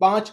5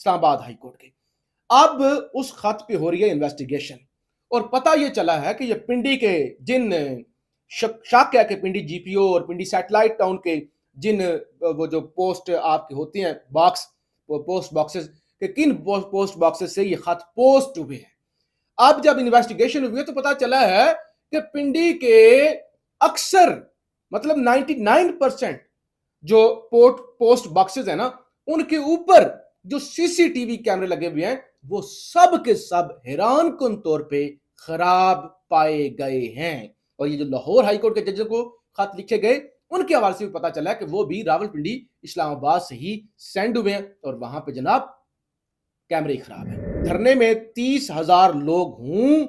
اسلام آباد high court کے. اب اس خط پہ ہو رہی ہے انویسٹیگیشن اور پتہ یہ چلا ہے کہ یہ پنڈی کے جن شاکیہ کے پنڈی جی پی او اور پنڈی سیٹلائٹ ٹاؤن کے جن وہ جو پوسٹ آپ کے ہوتے ہیں باکس پوسٹ باکسز کہ کن پوسٹ باکسز سے یہ خط پوسٹ ہوئے ہیں. اب جب انویسٹیگیشن ہوئی ہے تو پتہ چلا ہے کہ پنڈی کے اکثر مطلب 99% جو پوسٹ باکسز ہیں نا ان کے اوپر جو سی سی ٹی وی کیمرے لگے ہوئے ہیں وہ سب کے سب حیران کن طور پہ خراب پائے گئے ہیں. اور یہ جو لاہور ہائی کورٹ کے ججوں کو خط لکھے گئے ان کے حوالے سے بھی پتا چلا ہے کہ وہ بھی راول پنڈی اسلام آباد سے ہی سینڈ ہوئے ہیں اور وہاں پہ جناب کیمرے خراب ہیں. دھرنے میں 30,000 لوگ ہوں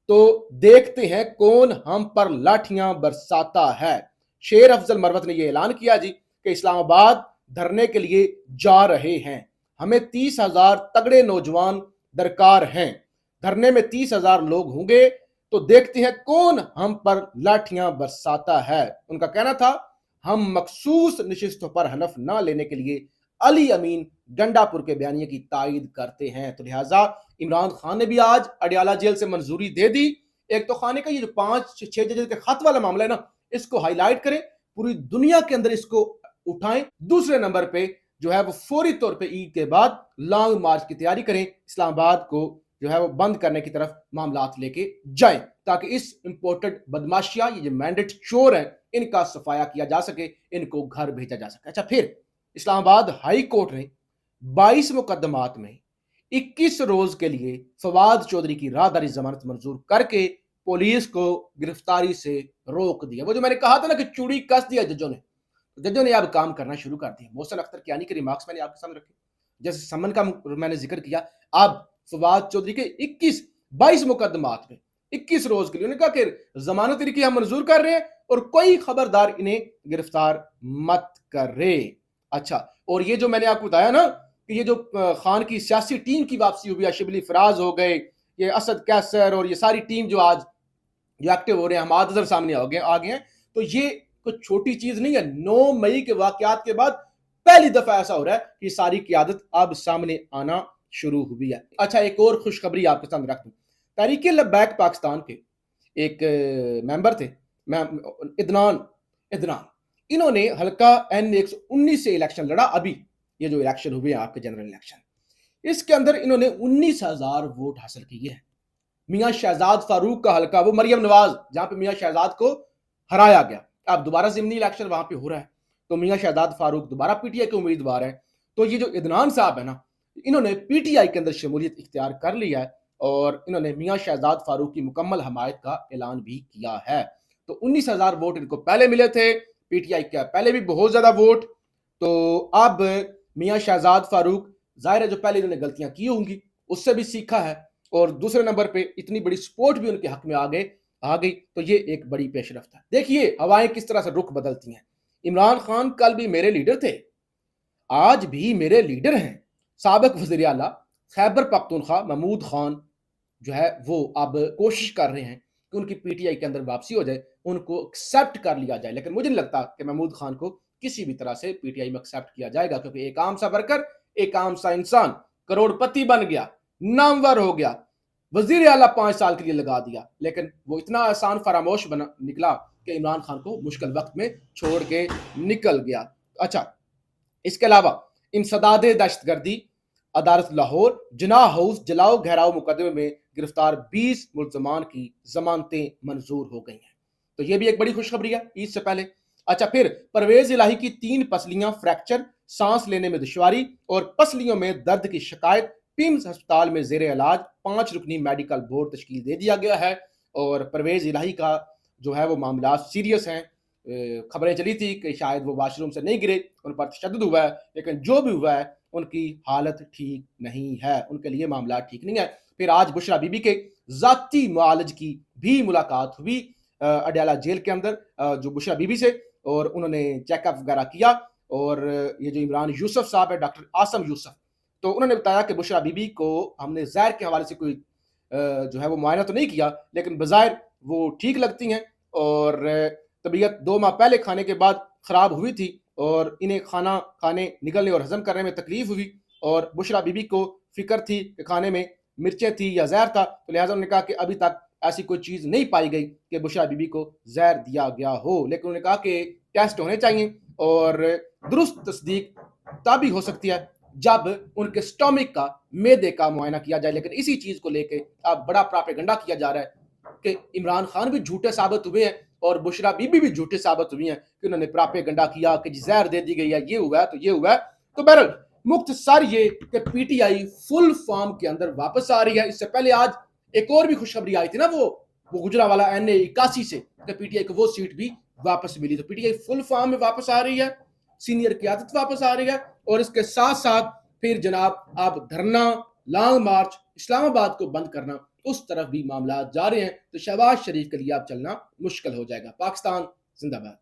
تو دیکھتے ہیں کون ہم پر لاٹھیاں برساتا ہے. شیر افضل مروت نے یہ اعلان کیا جی کہ اسلام آباد دھرنے کے لیے جا رہے ہیں, ہمیں 30,000 تگڑے نوجوان درکار ہیں, دھرنے میں 30,000 لوگ ہوں گے تو دیکھتے ہیں کون ہم پر لاٹھیاں برساتا ہے. ان کا کہنا تھا ہم مخصوص نشستوں پر حلف نہ لینے کے لیے علی امین گنڈا پور کے بیانیے کی تائید کرتے ہیں. تو لہٰذا عمران خان نے بھی آج اڈیالہ جیل سے منظوری دے دی. ایک تو خانے کا یہ جو 5-6 ججز کے خط والا معاملہ ہے نا اس کو ہائی لائٹ کریں, پوری دنیا کے اندر اس کو اٹھائیں. دوسرے نمبر پہ جو ہے وہ فوری طور پہ عید کے بعد لانگ مارچ کی تیاری کریں, اسلام آباد کو جو ہے وہ بند کرنے کی طرف معاملات لے کے جائیں تاکہ اس امپورٹڈ بدماشیاں یہ جو مینڈیٹ چور ہیں ان کا صفایا کیا جا سکے, ان کو گھر بھیجا جا سکے. اچھا پھر اسلام آباد ہائی کورٹ نے 22 مقدمات میں 21 روز کے لیے فواد چودھری کی راہداری ضمانت منظور کر کے پولیس کو گرفتاری سے روک دیا. وہ جو میں نے کہا تھا نا کہ چوڑی کس دیا ججوں نے اب کام کرنا شروع کر دیا. محسن اختر کیانی کے ریمارکس میں نے آپ کے سامنے رکھے, جیسے سمن کا میں نے ذکر کیا. اب فواد چودھری کے 22 مقدمات میں 21 روز کے لیے انہوں نے کہا کہ ضمانت ان کی ہم منظور کر رہے ہیں اور کوئی خبردار انہیں گرفتار مت کرے. اچھا, اور یہ جو میں نے آپ کو بتایا نا کہ یہ جو خان کی سیاسی ٹیم کی واپسی ہوئی ہے, شبلی فراز ہو گئے, یہ اسد کیسر اور یہ ساری ٹیم جو آج جو ایکٹیو ہو رہے ہیں, حماد اظہر سامنے آ گئے ہیں, تو یہ کوئی چھوٹی چیز نہیں ہے. 9 مئی کے واقعات کے بعد پہلی دفعہ ایسا ہو رہا ہے کہ ساری قیادت اب سامنے آنا شروع ہوئی ہے. اچھا, ایک اور خوشخبری آپ کے سامنے رکھ دوں. تحریک لبیک پاکستان کے ایک ممبر تھے عدنان, انہوں نے حلقہ N119 سے الیکشن لڑا. ابھی یہ جو الیکشن ہوئے ہیں آپ کے جنرل الیکشن, اس کے اندر انہوں نے 19,000 ووٹ حاصل کیے ہیں. میاں شہزاد فاروق کا حلقہ, وہ مریم نواز جہاں پہ میاں شہزاد کو ہرایا گیا, اب دوبارہ ضمنی الیکشن وہاں پہ ہو رہا ہے تو میاں شہزاد فاروق دوبارہ پی ٹی آئی کے امیدوار ہیں. تو یہ جو عدنان صاحب ہے نا, انہوں نے پی ٹی آئی کے اندر شمولیت اختیار کر لیا ہے اور انہوں نے میاں شہزاد فاروق کی مکمل حمایت کا اعلان بھی کیا ہے. تو 19,000 ووٹ ان کو پہلے ملے تھے, پی ٹی آئی کا پہلے بھی بہت زیادہ ووٹ. تو اب میاں شہزاد فاروق ظاہر ہے جو پہلے انہوں نے غلطیاں کی ہوں گی اس سے بھی سیکھا ہے, اور دوسرے نمبر پہ اتنی بڑی سپورٹ بھی ان کے حق میں آ گئی, تو یہ ایک بڑی پیش رفت ہے. دیکھیے ہوائیں کس طرح سے رخ بدلتی ہیں. عمران خان کل بھی میرے لیڈر تھے, آج بھی میرے لیڈر ہیں. سابق وزیر اعلیٰ خیبر پختونخوا محمود خان جو ہے وہ اب کوشش کر رہے ہیں کہ ان کی پی ٹی آئی کے اندر واپسی ہو جائے, ان کو ایکسیپٹ کر لیا جائے, لیکن مجھے نہیں لگتا کہ محمود خان کو کسی بھی طرح سے پی ٹی آئی میں ایکسیپٹ کیا جائے گا, کیونکہ ایک عام سا ورکر, ایک عام سا انسان کروڑ پتی بن گیا, نامور ہو گیا, وزیر اعلیٰ 5 سال کے لیے لگا دیا, لیکن وہ اتنا آسان فراموش نکلا کہ عمران خان کو مشکل وقت میں چھوڑ کے نکل گیا. اچھا, اس کے علاوہ انسداد دہشت گردی عدالت لاہور جناح ہاؤس جلاؤ گھیراؤ مقدمے میں گرفتار 20 ملزمان کی ضمانتیں منظور ہو گئی ہیں. تو یہ بھی ایک بڑی خوشخبری ہے عید سے پہلے. اچھا, پھر پرویز الہی کی 3 پسلیاں فریکچر, سانس لینے میں دشواری اور پسلیوں میں درد کی شکایت, پیمز ہسپتال میں زیر علاج, 5 رکنی میڈیکل بورڈ تشکیل دے دیا گیا ہے. اور پرویز الہی کا جو ہے وہ معاملات سیریس ہیں, خبریں چلی تھی کہ شاید وہ واش روم سے نہیں گرے, ان پر تشدد ہوا ہے, لیکن جو بھی ہوا ہے ان کی حالت ٹھیک نہیں ہے, ان کے لیے معاملات ٹھیک نہیں ہے. پھر آج بشرا بی بی کے ذاتی معالج کی بھی ملاقات ہوئی اڈیالہ جیل کے اندر جو بشرا بی بی سے, اور انہوں نے چیک اپ وغیرہ کیا. اور یہ جو عمران یوسف صاحب ہے, ڈاکٹر آسم یوسف, تو انہوں نے بتایا کہ بشرا بی بی کو ہم نے زہر کے حوالے سے کوئی جو ہے وہ معائنہ تو نہیں کیا, لیکن بظاہر وہ ٹھیک لگتی ہیں, اور طبیعت 2 ماہ پہلے کھانے کے بعد خراب ہوئی تھی اور انہیں کھانا کھانے نگلنے اور ہضم کرنے میں تکلیف ہوئی, اور بشرا بی بی کو فکر تھی کہ کھانے میں مرچیں تھی یا زہر تھا، تو لہٰذا انہوں نے کہا کہ ابھی تک ایسی کوئی چیز نہیں پائی گئی کہ بشرا بی بی کو زہر دیا گیا ہو، لیکن انہوں نے کہا کہ ٹیسٹ ہونے چاہیے اور درست تصدیق تبھی ہو سکتی ہے جب ان کے سٹامک کا، معدے کا معائنہ کیا جائے۔ لیکن اسی چیز کو لے کے اب بڑا پراپیگنڈا کیا جا رہا ہے کہ عمران خان بھی جھوٹے ثابت ہوئے ہیں اور بشرا بی بی بھی جھوٹے ثابت ہوئی ہیں کہ انہوں نے پراپیگنڈا کیا کہ جی زہر دے دی گئی ہے، یہ ہوا ہے تو یہ ہوا ہے۔ تو بہرحال مختصر یہ کہ P T I full form کے اندر واپس آ رہی ہے۔ اس سے پہلے آج ایک اور بھی خوشخبری آئی تھی نا، وہ گجرانوالہ NA 81 سے، کہ پی ٹی آئی کو وہ سیٹ بھی واپس ملی۔ تو P T I full form میں واپس آ رہی ہے، سینئر قیادت واپس آ رہی ہے، اور اس کے ساتھ ساتھ پھر جناب اب دھرنا، لانگ مارچ، اسلام آباد کو بند کرنا، اس طرف بھی معاملات جا رہے ہیں۔ تو شہباز شریف کے لیے اب چلنا مشکل ہو جائے گا۔ پاکستان زندہ باد۔